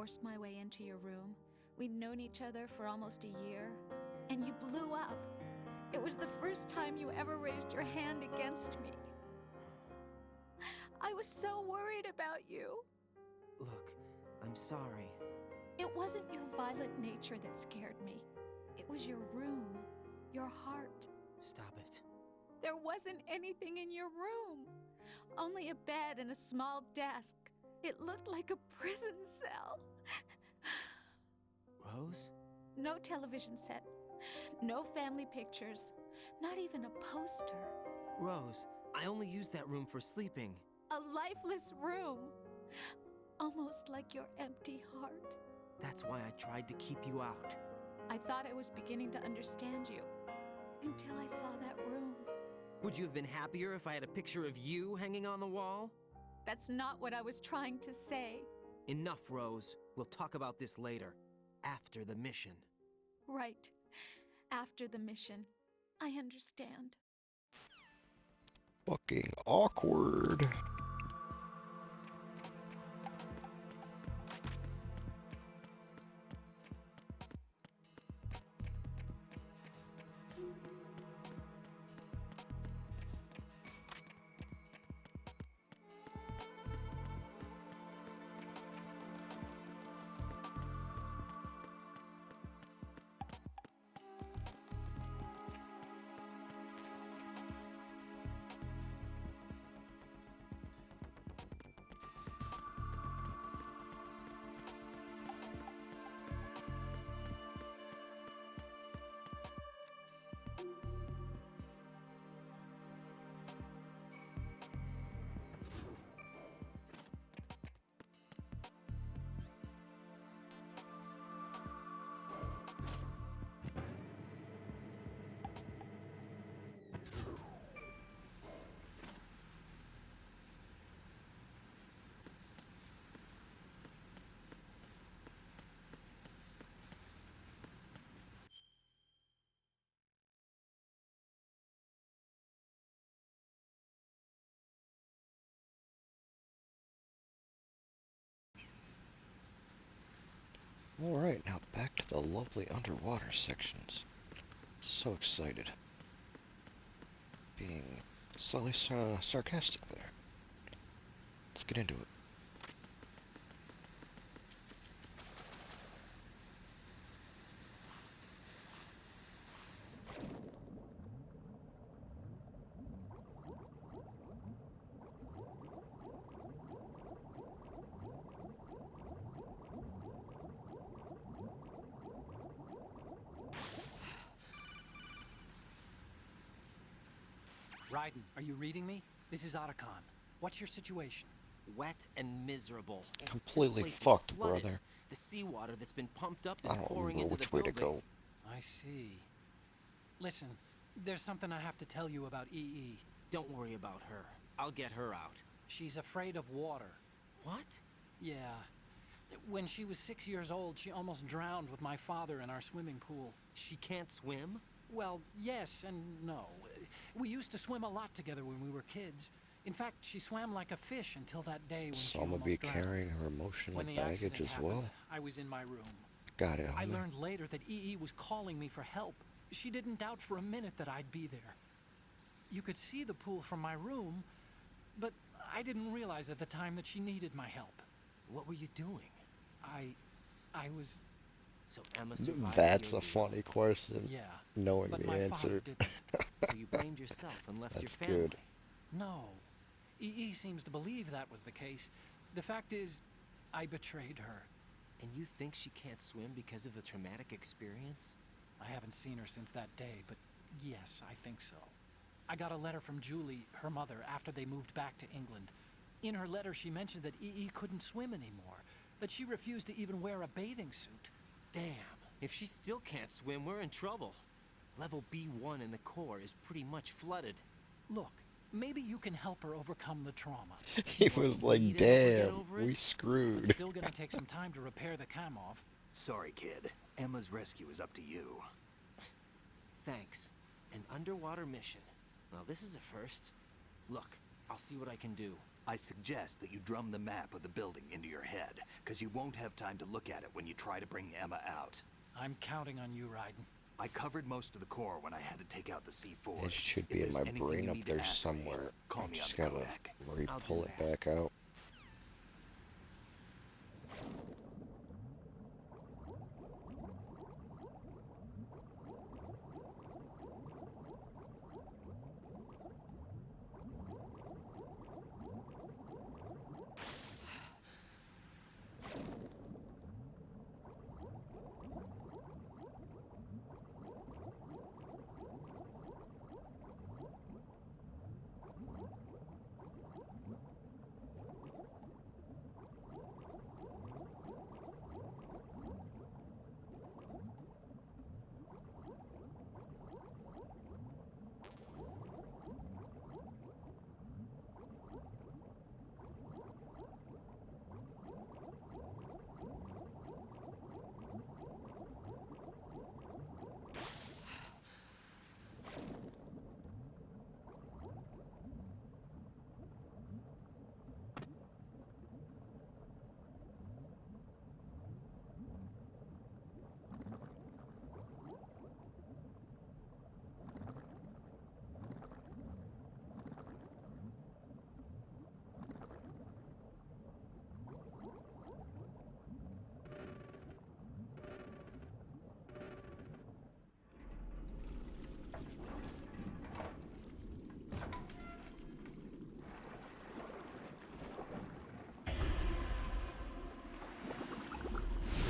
forced my way into your room. We'd known each other for almost a year, and you blew up. It was the first time you ever raised your hand against me. I was so worried about you. Look, I'm sorry. It wasn't your violent nature that scared me. It was your room, your heart. Stop it. There wasn't anything in your room. Only a bed and a small desk. It looked like a prison cell. Rose? No television set. No family pictures. Not even a poster. Rose, I only use that room for sleeping. A lifeless room. Almost like your empty heart. That's why I tried to keep you out. I thought I was beginning to understand you. Until I saw that room. Would you have been happier if I had a picture of you hanging on the wall? That's not what I was trying to say. Enough, Rose. We'll talk about this later. After the mission. Right. After the mission. I understand. Fucking awkward. Alright, now back to the lovely underwater sections. So excited. Being slightly sarcastic there. Let's get into it. Raiden, are you reading me? This is Otacon. What's your situation? Wet and miserable. Completely This place fucked, is flooded. brother. The seawater that's been pumped up is I don't pouring remember into which the way to building. go. I see. Listen, there's something I have to tell you about EE. Don't worry about her. I'll get her out. She's afraid of water. What? Yeah. When she was 6 years old, she almost drowned with my father in our swimming pool. She can't swim? Well, yes and no. We used to swim a lot together when we were kids. In fact, she swam like a fish until that day when So she I'm gonna be almost drowned. carrying her emotional When the baggage accident as happened, well. I was in my room. Got it, I homie. learned later that EE was calling me for help. She didn't doubt for a minute that I'd be there. You could see the pool from my room, but I didn't realize at the time that she needed my help. What were you doing? I was... So Emma survived That's the a funny question. Yeah, Knowing but the my answer. father didn't. So you blamed yourself and left your That's family. good. No. EE seems to believe that was the case. The fact is, I betrayed her. And you think she can't swim because of the traumatic experience? I haven't seen her since that day, but yes, I think so. I got a letter from Julie, her mother, after they moved back to England. In her letter, she mentioned that EE couldn't swim anymore, that she refused to even wear a bathing suit. Damn. If she still can't swim, we're in trouble. Level B1 in the core is pretty much flooded. Look, maybe you can help her overcome the trauma. He was like, Me to help her get damn, over we it? It's screwed. still gonna take some time to repair the Kamov. Sorry, kid. Emma's rescue is up to you. Thanks. An underwater mission. Well, this is a first. Look, I'll see what I can do. I suggest that you drum the map of the building into your head, because you won't have time to look at it when you try to bring Emma out. I'm counting on you, Raiden. I covered most of the core when I had to take out the C4s. It should If be in there's my anything brain you up need to there ask me, somewhere. call I me on just the gotta codec. I'll re-pull do it that. back out.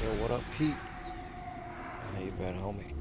Yo, what up, Pete? How you been, homie?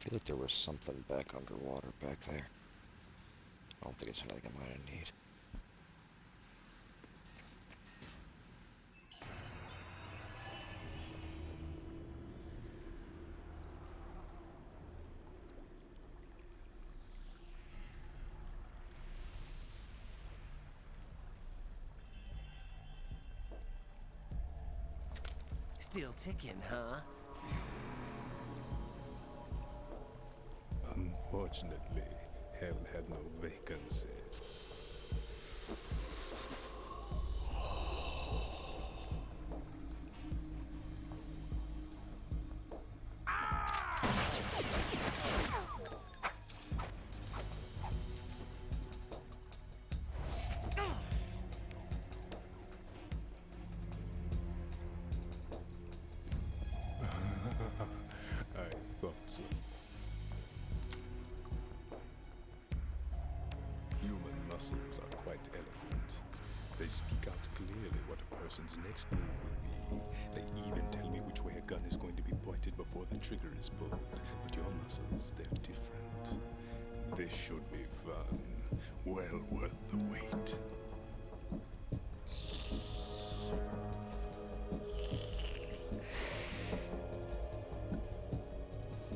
I feel like there was something back underwater back there. I don't think it's anything I'm gonna need. Still ticking, huh? Unfortunately, hell had no vacancies. I thought so. Human muscles are quite eloquent. They speak out clearly what a person's next move will be. They even tell me which way a gun is going to be pointed before the trigger is pulled. But your muscles, they're different. This should be fun. Well worth the wait.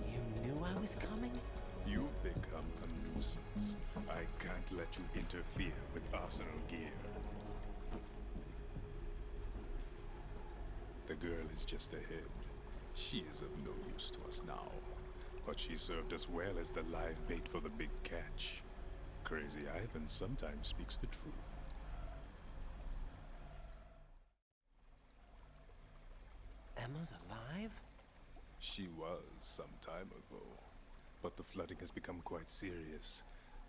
You knew I was coming? You've become a nuisance. I can't let you interfere with Arsenal gear. The girl is just ahead. She is of no use to us now. But she served us well as the live bait for the big catch. Crazy Ivan sometimes speaks the truth. Emma's alive? She was some time ago. But the flooding has become quite serious.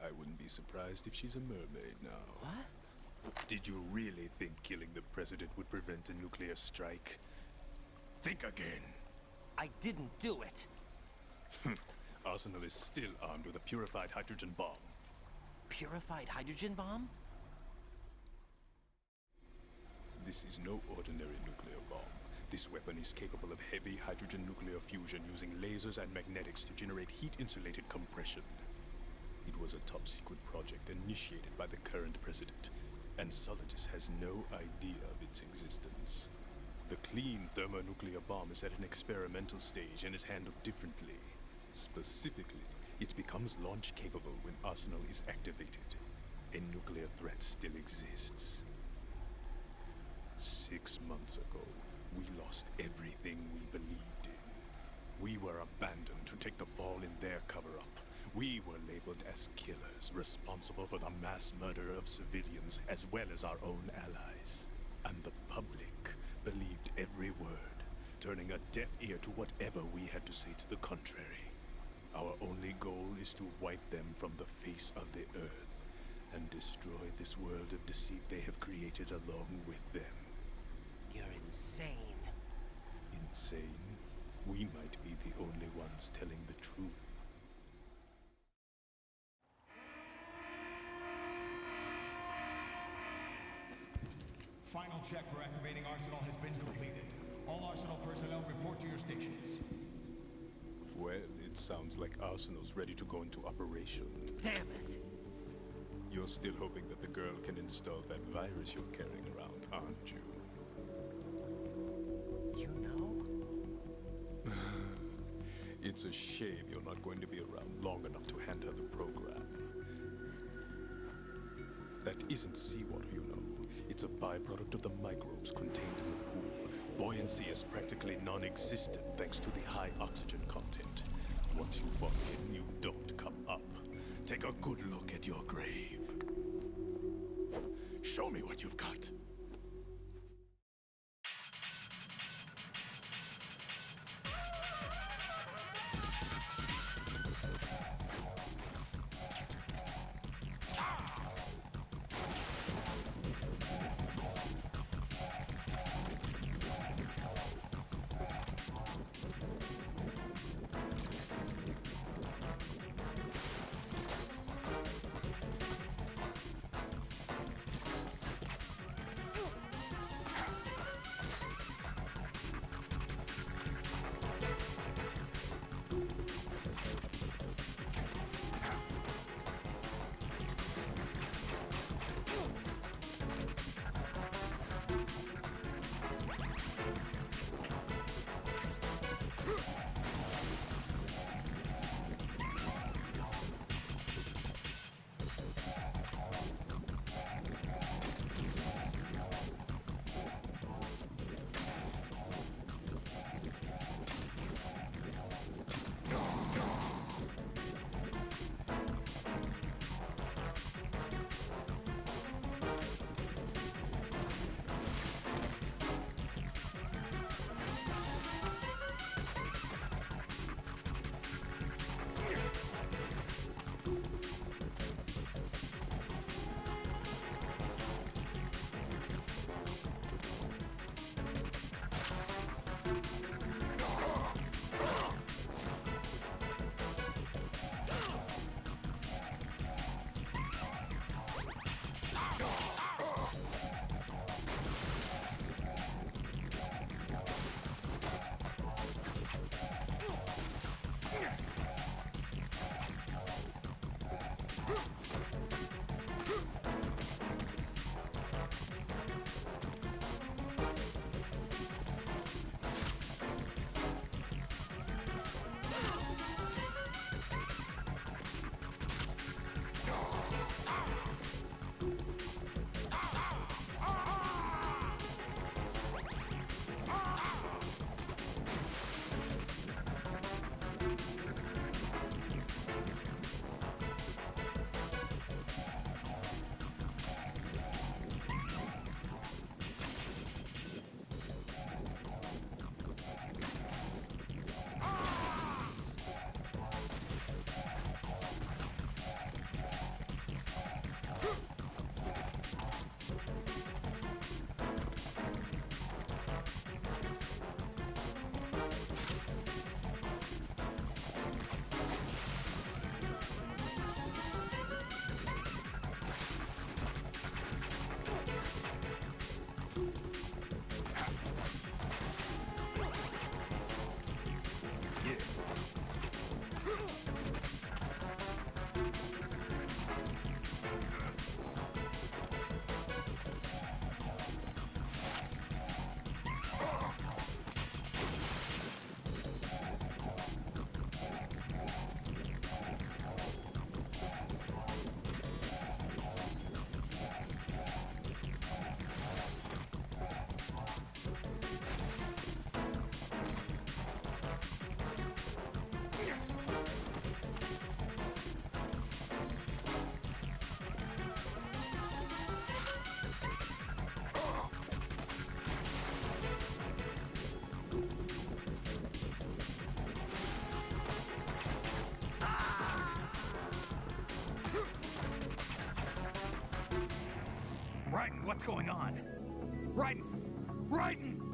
I wouldn't be surprised if she's a mermaid now. What? Did you really think killing the president would prevent a nuclear strike? Think again. I didn't do it. Arsenal is still armed with a purified hydrogen bomb. Purified hydrogen bomb? This is no ordinary nuclear bomb. This weapon is capable of heavy hydrogen nuclear fusion using lasers and magnetics to generate heat-insulated compression. It was a top-secret project initiated by the current president, and Solidus has no idea of its existence. The clean thermonuclear bomb is at an experimental stage and is handled differently. Specifically, it becomes launch-capable when Arsenal is activated. A nuclear threat still exists. 6 months ago, we lost everything we believed in. We were abandoned to take the fall in their cover-up. We were labeled as killers, responsible for the mass murder of civilians as well as our own allies. And the public believed every word, turning a deaf ear to whatever we had to say to the contrary. Our only goal is to wipe them from the face of the earth and destroy this world of deceit they have created along with them. You're insane. Insane? We might be the only ones telling the truth. Final check for activating Arsenal has been completed. All Arsenal personnel report to your stations. Well, it sounds like Arsenal's ready to go into operation. Damn it! You're still hoping that the girl can install that virus you're carrying around, aren't you? You know? It's a shame you're not going to be around long enough to hand her the program. That isn't seawater, you know. It's a byproduct of the microbes contained in the pool. Buoyancy is practically non-existent thanks to the high oxygen content. Once you fall in, you don't come up. Take a good look at your grave. Show me what you've got. what's going on. Raiden! Raiden!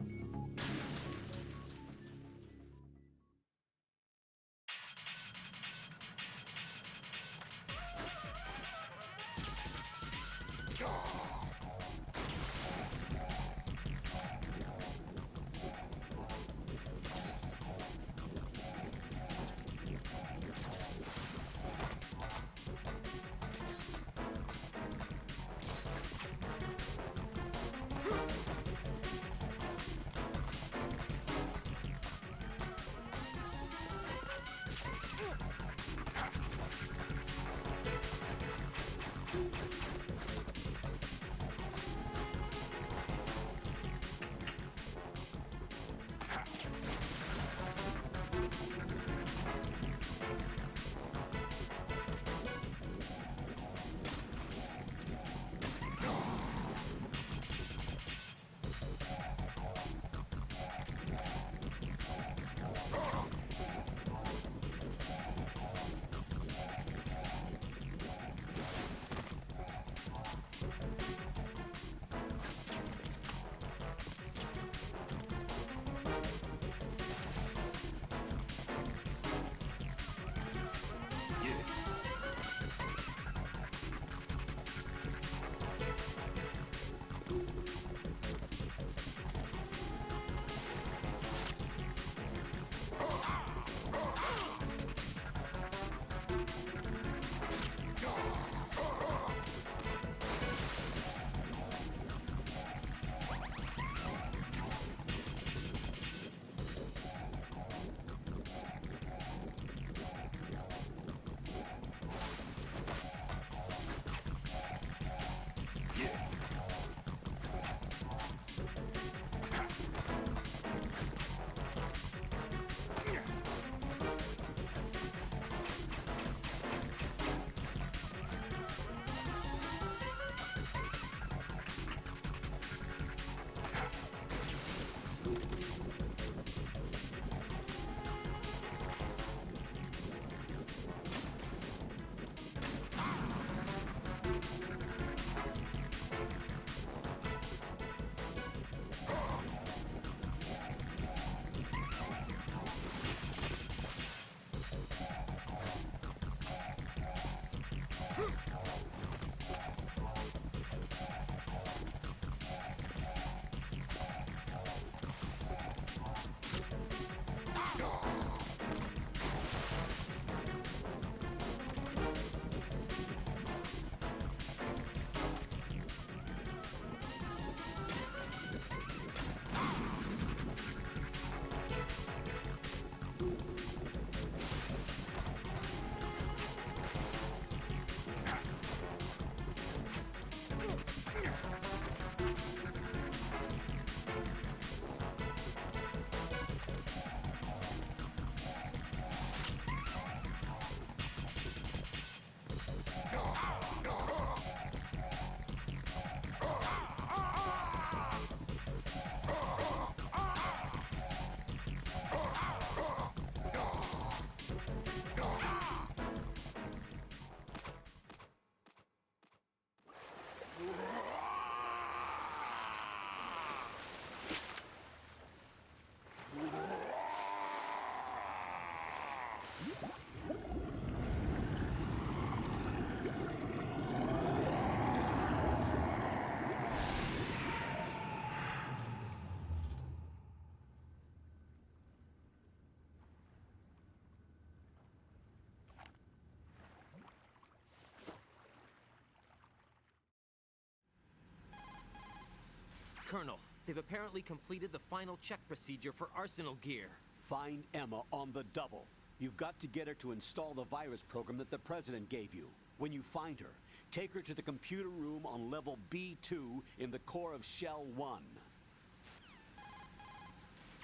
Colonel, they've apparently completed the final check procedure for arsenal gear. Find Emma on the double. You've got to get her to install the virus program that the President gave you. When you find her, take her to the computer room on level B2 in the core of Shell 1.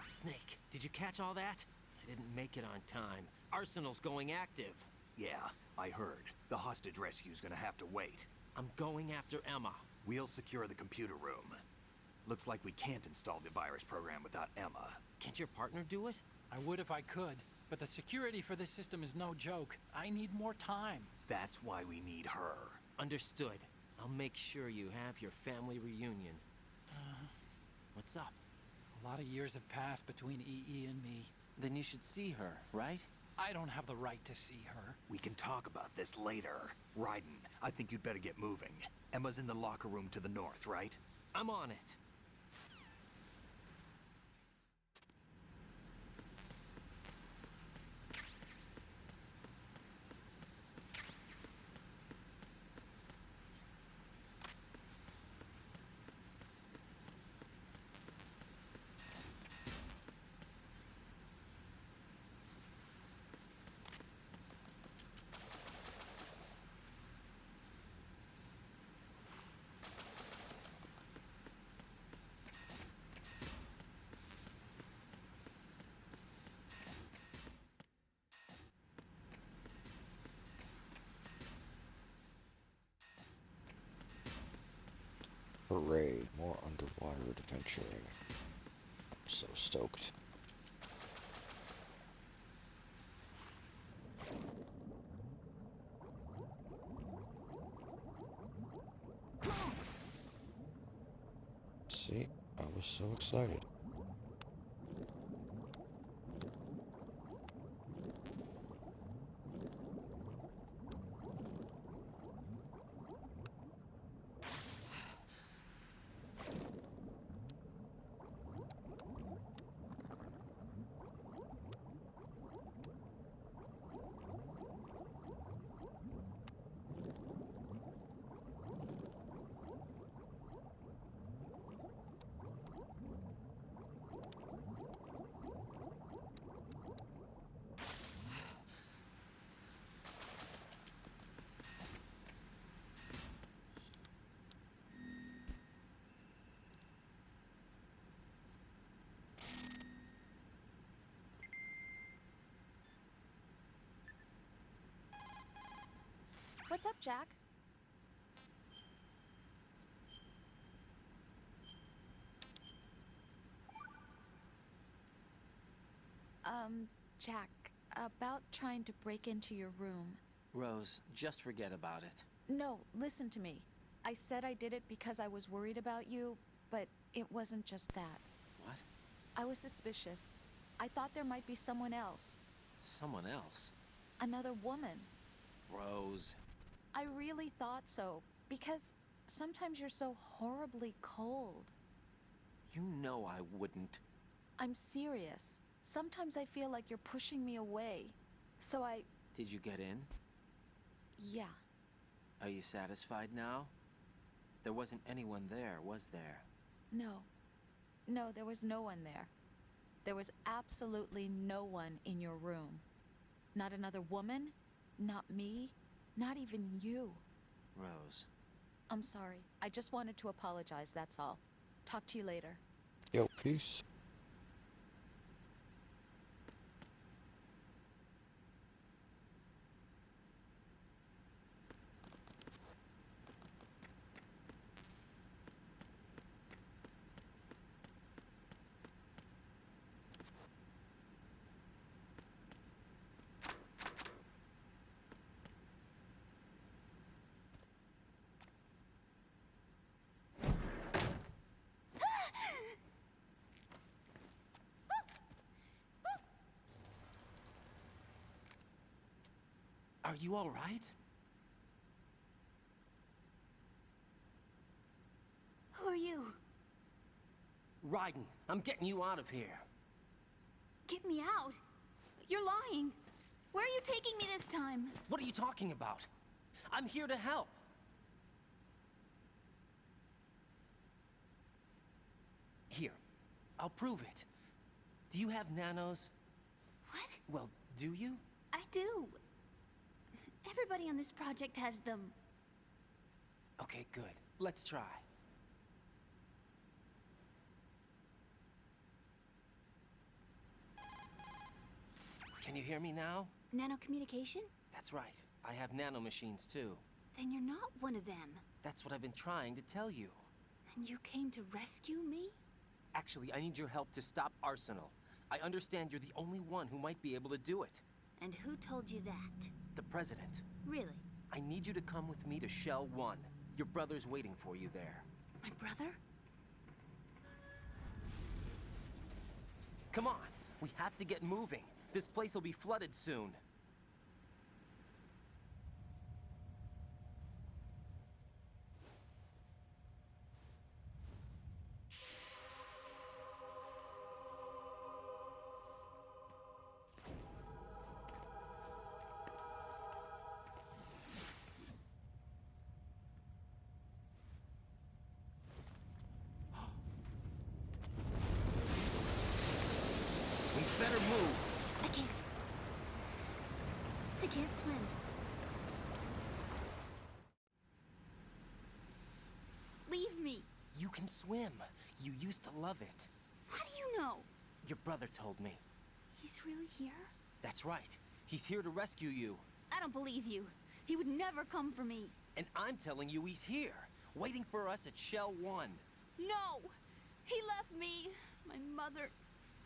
Snake, did you catch all that? I didn't make it on time. Arsenal's going active. Yeah, I heard. The hostage rescue's gonna have to wait. I'm going after Emma. We'll secure the computer room. Looks like we can't install the virus program without Emma. Can't your partner do it? I would if I could, but the security for this system is no joke. I need more time. That's why we need her. Understood. I'll make sure you have your family reunion. What's up? A lot of years have passed between EE and me. Then you should see her, right? I don't have the right to see her. We can talk about this later. Raiden, I think you'd better get moving. Emma's in the locker room to the north, right? I'm on it. Hooray, more underwater adventuring. I'm so stoked. See, I was so excited. What's up, Jack? Jack, about trying to break into your room. Rose, just forget about it. No, listen to me. I said I did it because I was worried about you, but it wasn't just that. What? I was suspicious. I thought there might be someone else. Someone else? Another woman. Rose. I really thought so, because sometimes you're so horribly cold. You know I wouldn't. I'm serious. Sometimes I feel like you're pushing me away. So Did you get in? yeah. Are you satisfied now? There wasn't anyone there, was there? No. No, there was no one there. There was absolutely no one in your room. Not another woman, not me, not even you. Rose. I'm sorry. I just wanted to apologize, that's all. Talk to you later. Yo, peace. Are you all right? Who are you? Raiden, I'm getting you out of here. Get me out. You're lying. Where are you taking me this time? What are you talking about? I'm here to help. Here, I'll prove it. Do you have nanos? What? Well, do you? I do. Everybody on this project has them. Okay, good. Let's try. Can you hear me now? Nanocommunication? That's right. I have nanomachines too. Then you're not one of them. That's what I've been trying to tell you. And you came to rescue me? Actually, I need your help to stop Arsenal. I understand you're the only one who might be able to do it. And who told you that? The President. Really? I need you to come with me to Shell 1. Your brother's waiting for you there. My brother? Come on, we have to get moving. This place will be flooded soon. We better move. I can't. I can't swim. Leave me. You can swim. You used to love it. How do you know? Your brother told me. He's really here? That's right. He's here to rescue you. I don't believe you. He would never come for me. And I'm telling you he's here, waiting for us at Shell 1. No! He left me, my mother,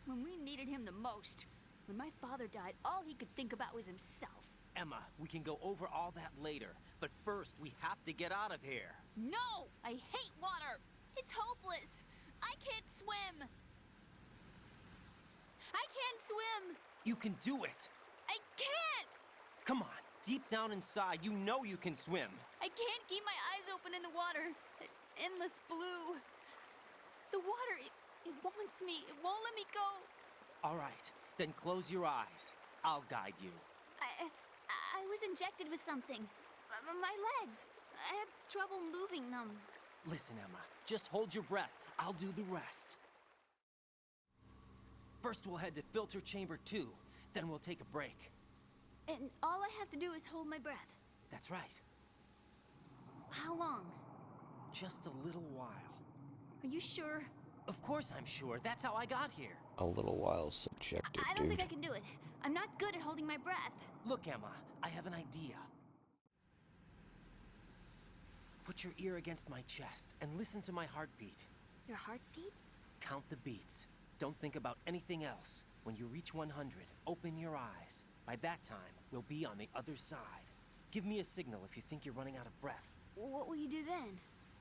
when we needed him the most. When my father died, all he could think about was himself. Emma, we can go over all that later, but first we have to get out of here. No! I hate water! It's hopeless! I can't swim! I can't swim! You can do it. I can't! Come on, deep down inside, you know you can swim. I can't keep my eyes open in the water. Endless blue. The water, it wants me. It won't let me go. All right, then close your eyes. I'll guide you. I was injected with something. My legs. I have trouble moving them. Listen, Emma, just hold your breath. I'll do the rest. First, we'll head to filter chamber 2. Then we'll take a break. And all I have to do is hold my breath. That's right. How long? Just a little while. Are you sure? Of course I'm sure. That's how I got here. A little while subjective, I don't dude. think I can do it. I'm not good at holding my breath. Look, Emma, I have an idea. Put your ear against my chest and listen to my heartbeat. Your heartbeat? Count the beats. Don't think about anything else. When you reach 100, open your eyes. By that time, we'll be on the other side. Give me a signal if you think you're running out of breath. What will you do then?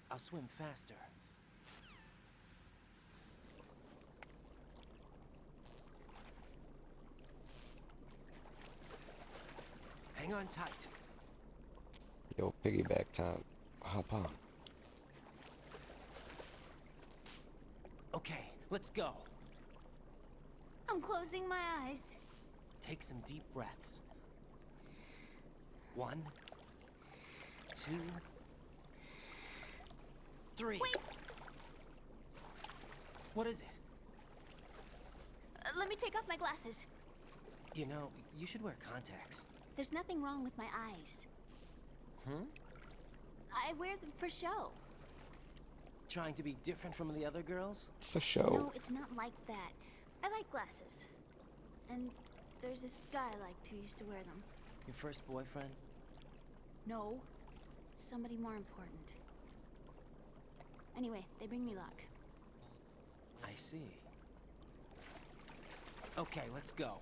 I'll swim faster. Hang on tight. Yo, piggyback time. Hop on. Okay, let's go. I'm closing my eyes. Take some deep breaths. 1, 2, 3. Wait! What is it? Let me take off my glasses. You know, you should wear contacts. There's nothing wrong with my eyes. I wear them for show. Trying to be different from the other girls? For show. No, it's not like that. I like glasses. And there's this guy I liked who used to wear them. Your first boyfriend? No. Somebody more important. Anyway, they bring me luck. I see. Okay, let's go.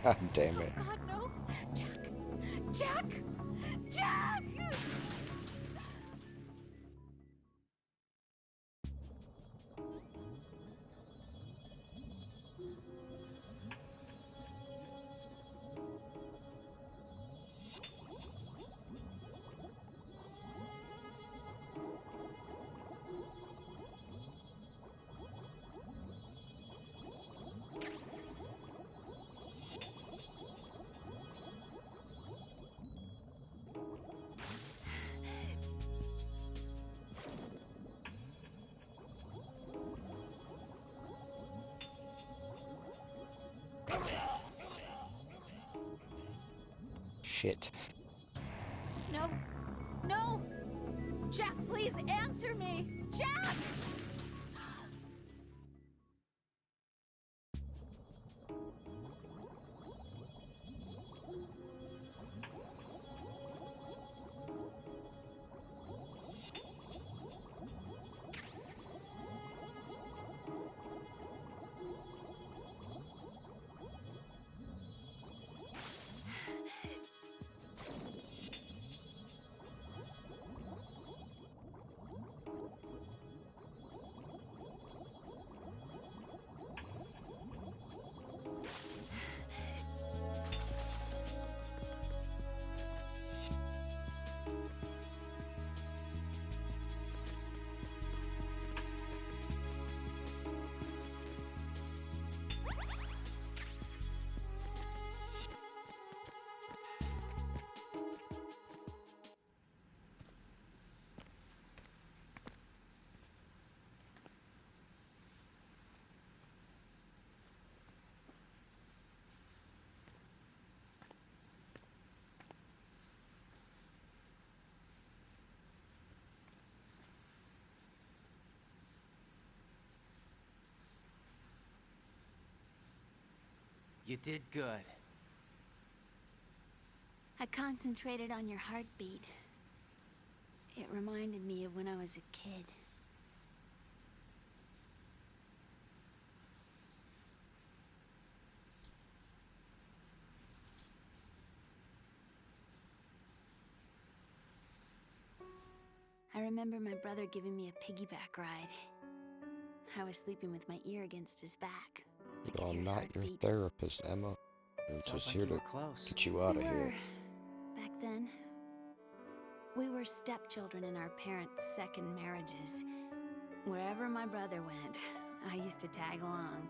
God damn it. God, no! Jack! Jack! Jack! shit. No! No! Jack, please answer me! Jack! You did good. I concentrated on your heartbeat. It reminded me of when I was a kid. I remember my brother giving me a piggyback ride. I was sleeping with my ear against his back. I could I'm hear his not your heartbeat. therapist, Emma. I'm Sounds just like here you were to close. get you out of We here. were, back then. We were stepchildren in our parents' second marriages. Wherever my brother went, I used to tag along.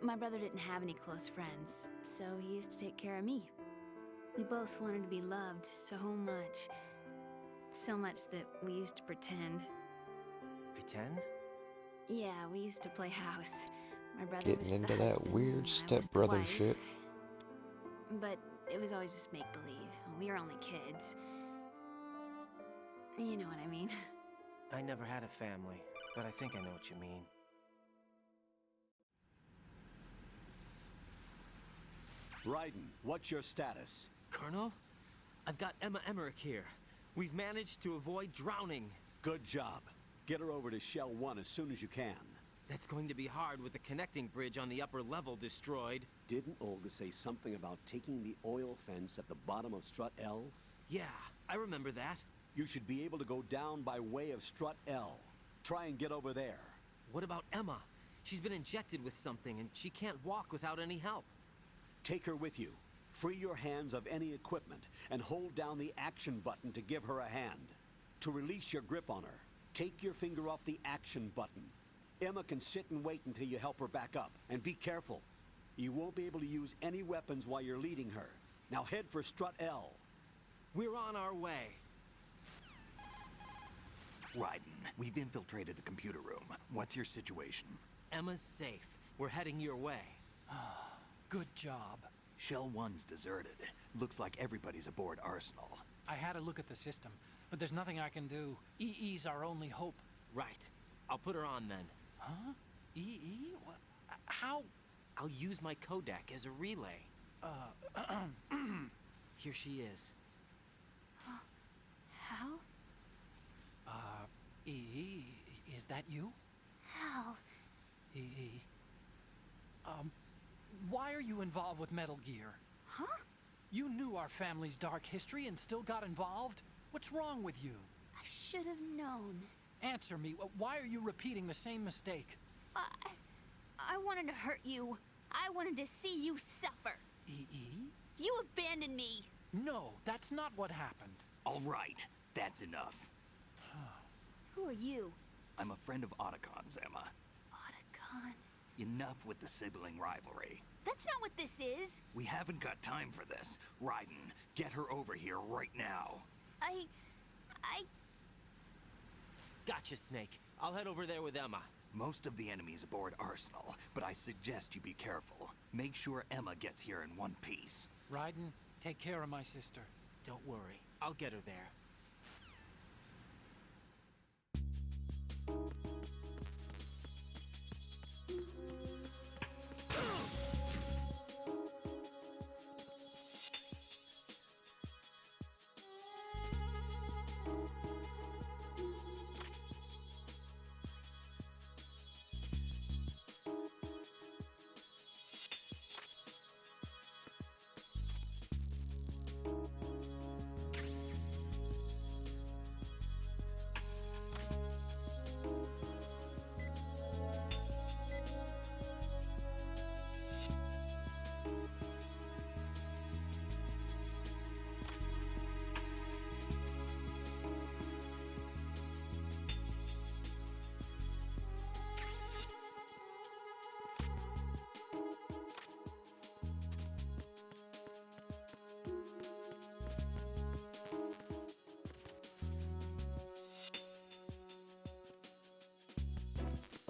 My brother didn't have any close friends, so he used to take care of me. We both wanted to be loved so much. So much that we used to pretend. Pretend? Yeah, we used to play house. My brother Getting was into the that husband, weird and I was the stepbrother wife. shit. But it was always just make-believe. We were only kids. You know what I mean. I never had a family, but I think I know what you mean. Raiden, what's your status? Colonel? I've got Emma Emmerich here. We've managed to avoid drowning. Good job. Get her over to Shell 1 as soon as you can. That's going to be hard with the connecting bridge on the upper level destroyed. Didn't Olga say something about taking the oil fence at the bottom of Strut L? Yeah, I remember that. You should be able to go down by way of Strut L. Try and get over there. What about Emma? She's been injected with something and she can't walk without any help. Take her with you. Free your hands of any equipment and hold down the action button to give her a hand. To release your grip on her, take your finger off the action button. Emma can sit and wait until you help her back up. And be careful. You won't be able to use any weapons while you're leading her. Now head for Strut L. We're on our way. Raiden, we've infiltrated the computer room. What's your situation? Emma's safe. We're heading your way. Good job. Shell 1's deserted. Looks like everybody's aboard Arsenal. I had a look at the system, but there's nothing I can do. EE's our only hope. Right. I'll put her on then. Huh? EE? What? How? I'll use my Kodak as a relay. Here she is. How? EE, is that you? How? EE. Why are you involved with Metal Gear? Huh? You knew our family's dark history and still got involved? What's wrong with you? I should have known. Answer me. Why are you repeating the same mistake? I wanted to hurt you. I wanted to see you suffer. EE? You abandoned me. No, that's not what happened. All right, that's enough. Who are you? I'm a friend of Otacon's, Emma. Otacon. Enough with the sibling rivalry. That's not what this is. We haven't got time for this. Raiden, get her over here right now. I... Gotcha, Snake. I'll head over there with Emma. Most of the enemy's aboard Arsenal, but I suggest you be careful. Make sure Emma gets here in one piece. Raiden, Take care of my sister. Don't worry, I'll get her there.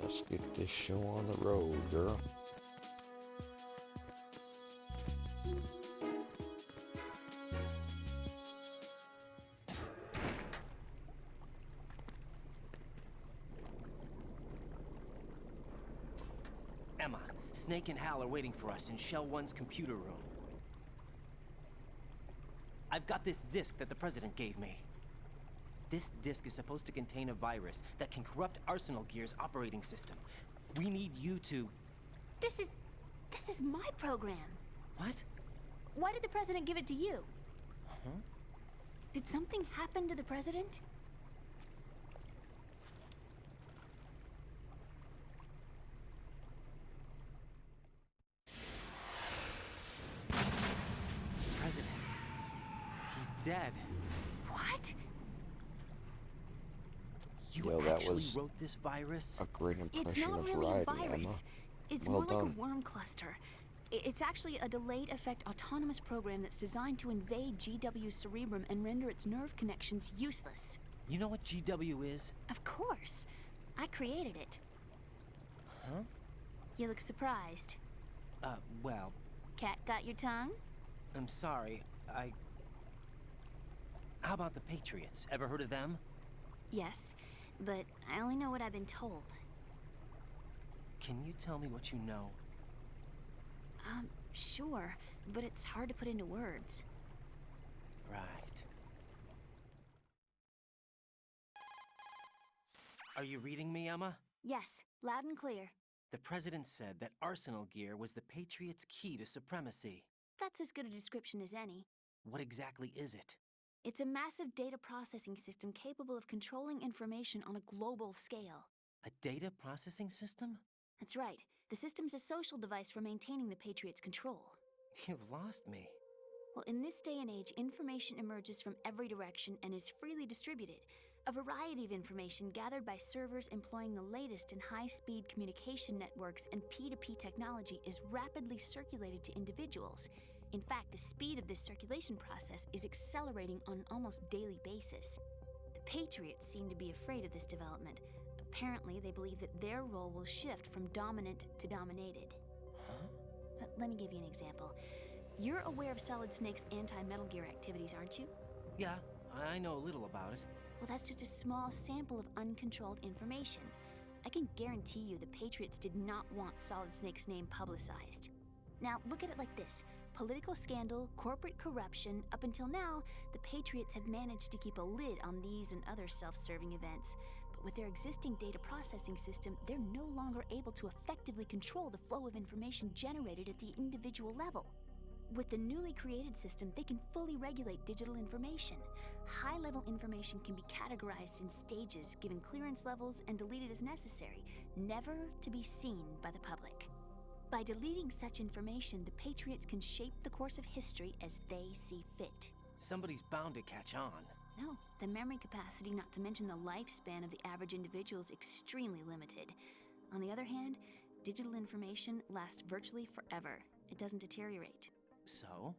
Let's get this show on the road, girl. Emma, Snake and Hal are waiting for us in Shell 1's computer room. I've got this disk that the President gave me. This disk is supposed to contain a virus that can corrupt Arsenal Gear's operating system. We need you to... This is my program. What? Why did the President give it to you? Huh? Did something happen to the President? President. He's dead. What? You Yo, that actually was wrote this virus? a great It's impression not of really a Raiden, Emma. virus. It's Well more like done. a worm cluster. It's actually a delayed effect autonomous program that's designed to invade GW's cerebrum and render its nerve connections useless. You know what GW is? Of course. I created it. Huh? You look surprised. Well, Cat got your tongue? I'm sorry. How about the Patriots? Ever heard of them? Yes, but I only know what I've been told. Can you tell me what you know? Sure, but it's hard to put into words. Right. Are you reading me, Emma? Yes, loud and clear. The President said that Arsenal Gear was the Patriots' key to supremacy. That's as good a description as any. What exactly is it? It's a massive data processing system capable of controlling information on a global scale. A data processing system? That's right. The system's a social device for maintaining the Patriots' control. You've lost me. Well, in this day and age, information emerges from every direction and is freely distributed. A variety of information gathered by servers employing the latest in high-speed communication networks and P2P technology is rapidly circulated to individuals. In fact, the speed of this circulation process is accelerating on an almost daily basis. The Patriots seem to be afraid of this development. Apparently, they believe that their role will shift from dominant to dominated. Huh? Let me give you an example. You're aware of Solid Snake's anti-Metal Gear activities, aren't you? Yeah, I know a little about it. Well, that's just a small sample of uncontrolled information. I can guarantee you the Patriots did not want Solid Snake's name publicized. Now, look at it like this. Political scandal, corporate corruption, up until now, the Patriots have managed to keep a lid on these and other self-serving events. But with their existing data processing system, they're no longer able to effectively control the flow of information generated at the individual level. With the newly created system, they can fully regulate digital information. High-level information can be categorized in stages, given clearance levels, and deleted as necessary, never to be seen by the public. By deleting such information, the Patriots can shape the course of history as they see fit. Somebody's bound to catch on. No, the memory capacity, not to mention the lifespan of the average individual, is extremely limited. On the other hand, digital information lasts virtually forever. It doesn't deteriorate. So?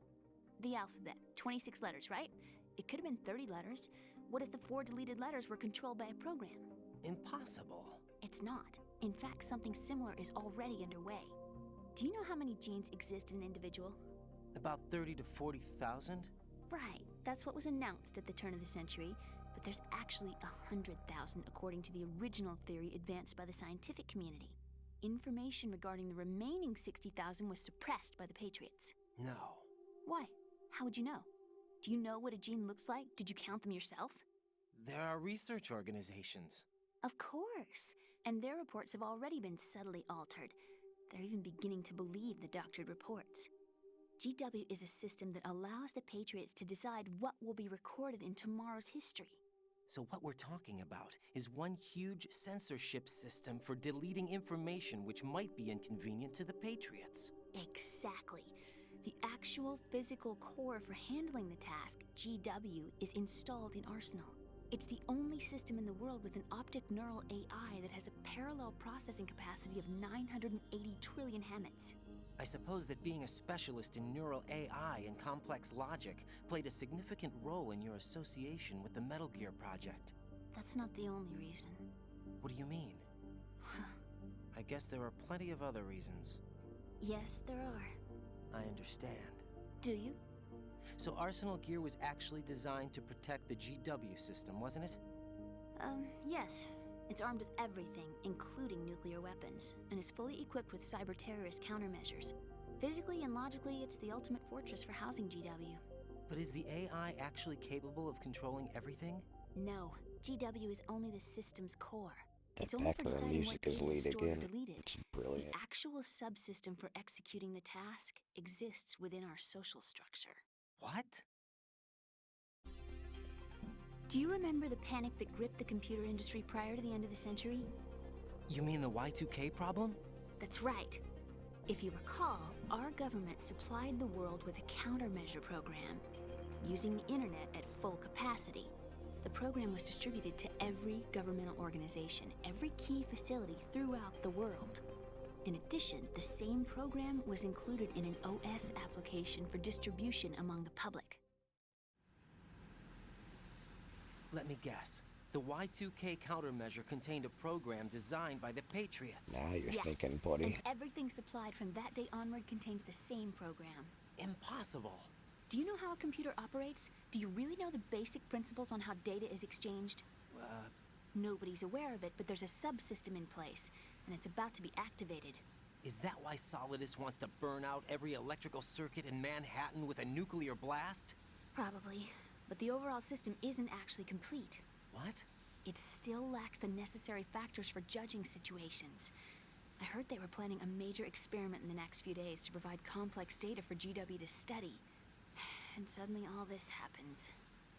The alphabet, 26 letters, right? It could have been 30 letters. What if the 4 deleted letters were controlled by a program? Impossible. It's not. In fact, something similar is already underway. Do you know how many genes exist in an individual? About 30 to 40,000? Right, that's what was announced at the turn of the century, but there's actually 100,000 according to the original theory advanced by the scientific community. Information regarding the remaining 60,000 was suppressed by the Patriots. No. Why? How would you know? Do you know what a gene looks like? Did you count them yourself? There are research organizations. Of course. And their reports have already been subtly altered. They're even beginning to believe the doctored reports. GW is a system that allows the Patriots to decide what will be recorded in tomorrow's history. So what we're talking about is one huge censorship system for deleting information which might be inconvenient to the Patriots. Exactly. The actual physical core for handling the task, GW, is installed in Arsenal. It's the only system in the world with an optic neural AI that has a parallel processing capacity of 980 trillion Hammets. I suppose that being a specialist in neural AI and complex logic played a significant role in your association with the Metal Gear project. That's not the only reason. What do you mean? I guess there are plenty of other reasons. Yes, there are. I understand. Do you? So Arsenal Gear was actually designed to protect the GW system, wasn't it? Yes. It's armed with everything, including nuclear weapons, and is fully equipped with cyber-terrorist countermeasures. Physically and logically, it's the ultimate fortress for housing GW. But is the AI actually capable of controlling everything? No. GW is only the system's core. That It's only for background deciding music what is data is lead stored or again. deleted. It's The brilliant. actual subsystem for executing the task exists within our social structure. What? Do you remember the panic that gripped the computer industry prior to the end of the century? You mean the Y2K problem? That's right. If you recall, our government supplied the world with a countermeasure program, using the internet at full capacity. The program was distributed to every governmental organization, every key facility throughout the world. In addition, the same program was included in an OS application for distribution among the public. Let me guess. The Y2K countermeasure contained a program designed by the Patriots. Now you're Yes, thinking, buddy. and everything supplied from that day onward contains the same program. Impossible. Do you know how a computer operates? Do you really know the basic principles on how data is exchanged? Nobody's aware of it, but there's a subsystem in place, and it's about to be activated. Is that why Solidus wants to burn out every electrical circuit in Manhattan with a nuclear blast? Probably, but the overall system isn't actually complete. What? It still lacks the necessary factors for judging situations. I heard they were planning a major experiment in the next few days to provide complex data for GW to study. And suddenly all this happens.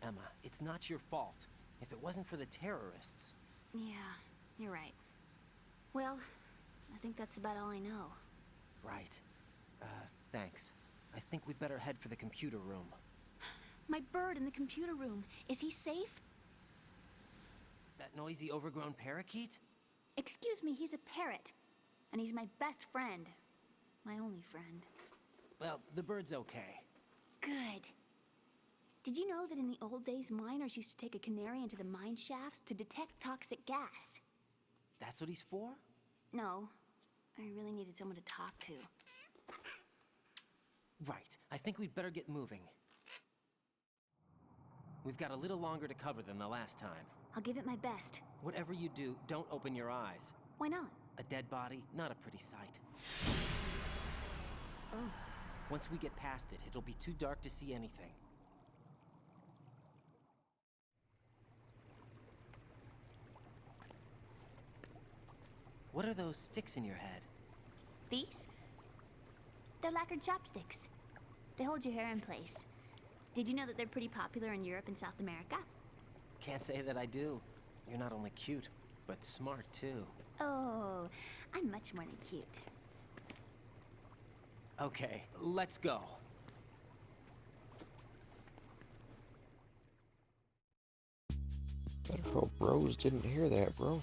Emma, it's not your fault. If it wasn't for the terrorists... Yeah, you're right. Well, I think that's about all I know. Right. Thanks. I think we'd better head for the computer room. My bird in the computer room. Is he safe? That noisy, overgrown parakeet? Excuse me, he's a parrot. And he's my best friend. My only friend. Well, the bird's okay. Good. Did you know that in the old days, miners used to take a canary into the mine shafts to detect toxic gas? That's what he's for? No. I really needed someone to talk to. Right. I think we'd better get moving. We've got a little longer to cover than the last time. I'll give it my best. Whatever you do, don't open your eyes. Why not? A dead body, not a pretty sight. Oh. Once we get past it, it'll be too dark to see anything. What are those sticks in your head? These? They're lacquered chopsticks. They hold your hair in place. Did you know that they're pretty popular in Europe and South America? Can't say that I do. You're not only cute, but smart too. Oh, I'm much more than cute. Okay, let's go. Better hope Rose didn't hear that, bro.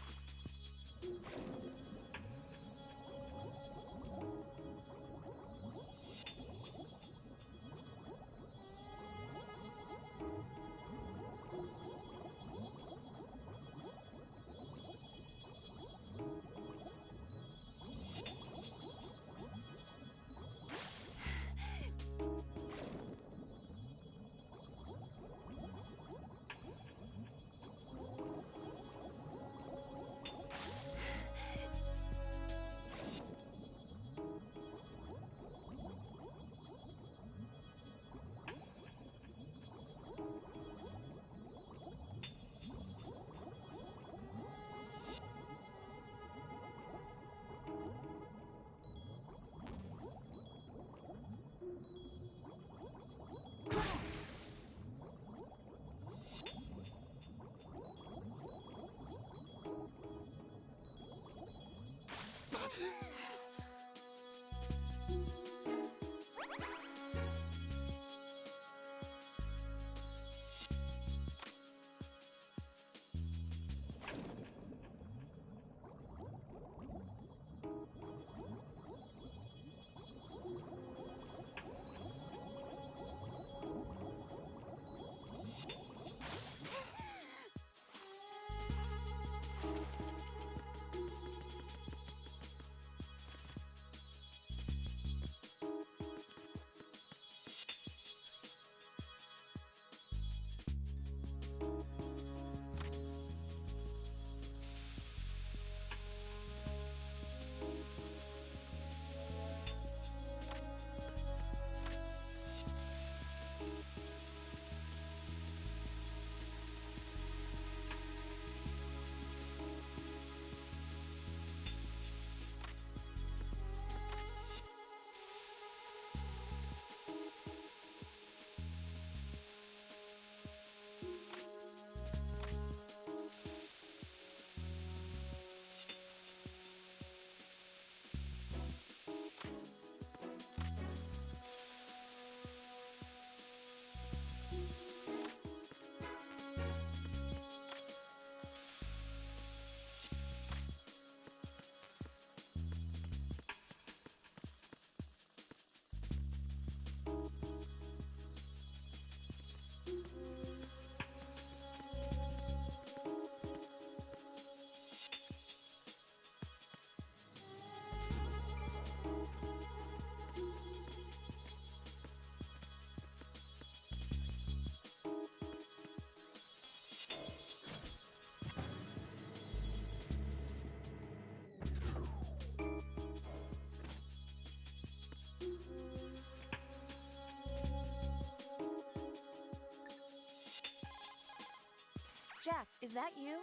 Jack, is that you?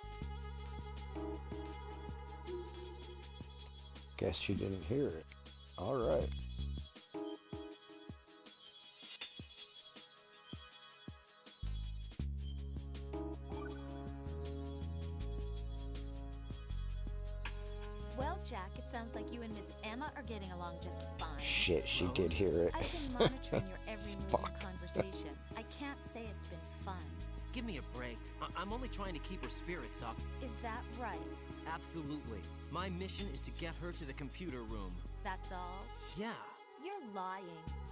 Guess you didn't hear it. Alright. Well, Jack, it sounds like you and Miss Emma are getting along just fine. Shit, she did hear it. I've been monitoring your every move Fuck. and conversation. I can't say it's been fun. Give me a break. I'm only trying to keep her spirits up. Is that right? Absolutely. My mission is to get her to the computer room. That's all? Yeah. You're lying.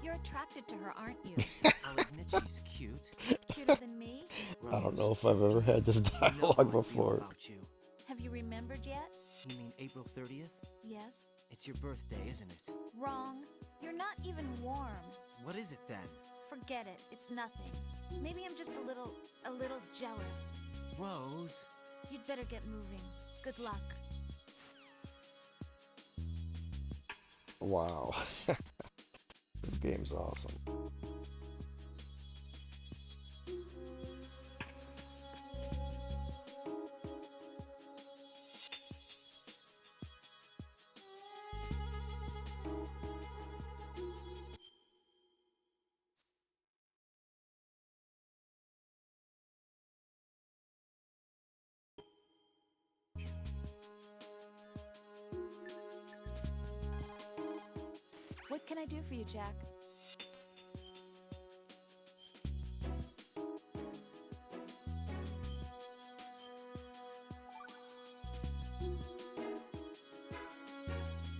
You're attracted to her, aren't you? I'll admit she's cute. Cuter than me? I don't know if I've ever had this You know how I dialogue feel before. about you. Have you remembered yet? You mean April 30th? Yes. It's your birthday, isn't it? Wrong. You're not even warm. What is it then? Forget it. It's nothing. Maybe I'm just a little jealous. Rose. You'd better get moving. Good luck. Wow. This game's awesome. What can I do for you, Jack?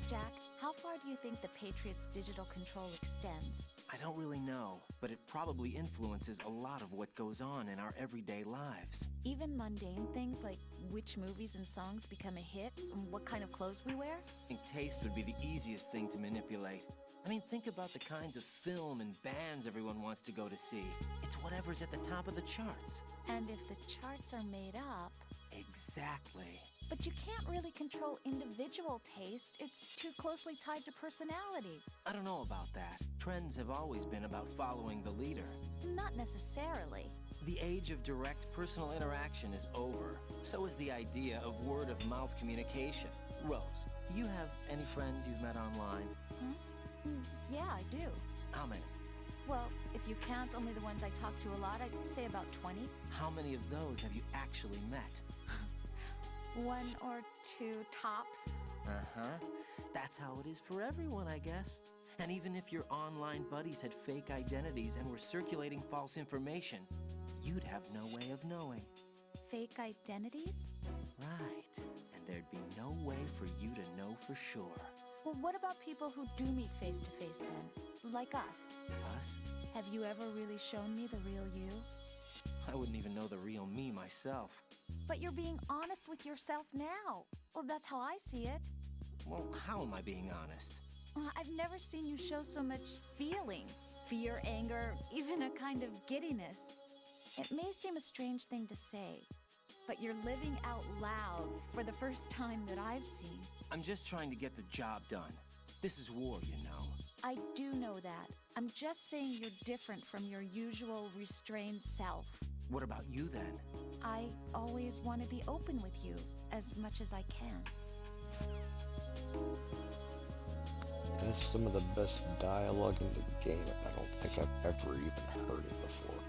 Jack, how far do you think the Patriots' digital control extends? I don't really know, but it probably influences a lot of what goes on in our everyday lives. Even mundane things like which movies and songs become a hit and what kind of clothes we wear? I think taste would be the easiest thing to manipulate. I mean, think about the kinds of film and bands everyone wants to go to see. It's whatever's at the top of the charts. And if the charts are made up... Exactly. But you can't really control individual taste. It's too closely tied to personality. I don't know about that. Trends have always been about following the leader. Not necessarily. The age of direct personal interaction is over. So is the idea of word-of-mouth communication. Rose, do you have any friends you've met online? Yeah, I do. How many? Well, if you count only the ones I talk to a lot, I'd say about 20. How many of those have you actually met? One or two tops. Uh-huh. That's how it is for everyone, I guess. And even if your online buddies had fake identities and were circulating false information, you'd have no way of knowing. Fake identities? Right. And there'd be no way for you to know for sure. Well, what about people who do meet face to face then? Like us. Us? Have you ever really shown me the real you? I wouldn't even know the real me myself. But you're being honest with yourself now. Well, that's how I see it. Well, how am I being honest? I've never seen you show so much feeling. Fear, anger, even a kind of giddiness. It may seem a strange thing to say, but you're living out loud for the first time that I've seen. I'm just trying to get the job done. This is war, you know. I do know that. I'm just saying you're different from your usual restrained self. What about you then? I always want to be open with you as much as I can. That's some of the best dialogue in the game. I don't think I've ever even heard it before.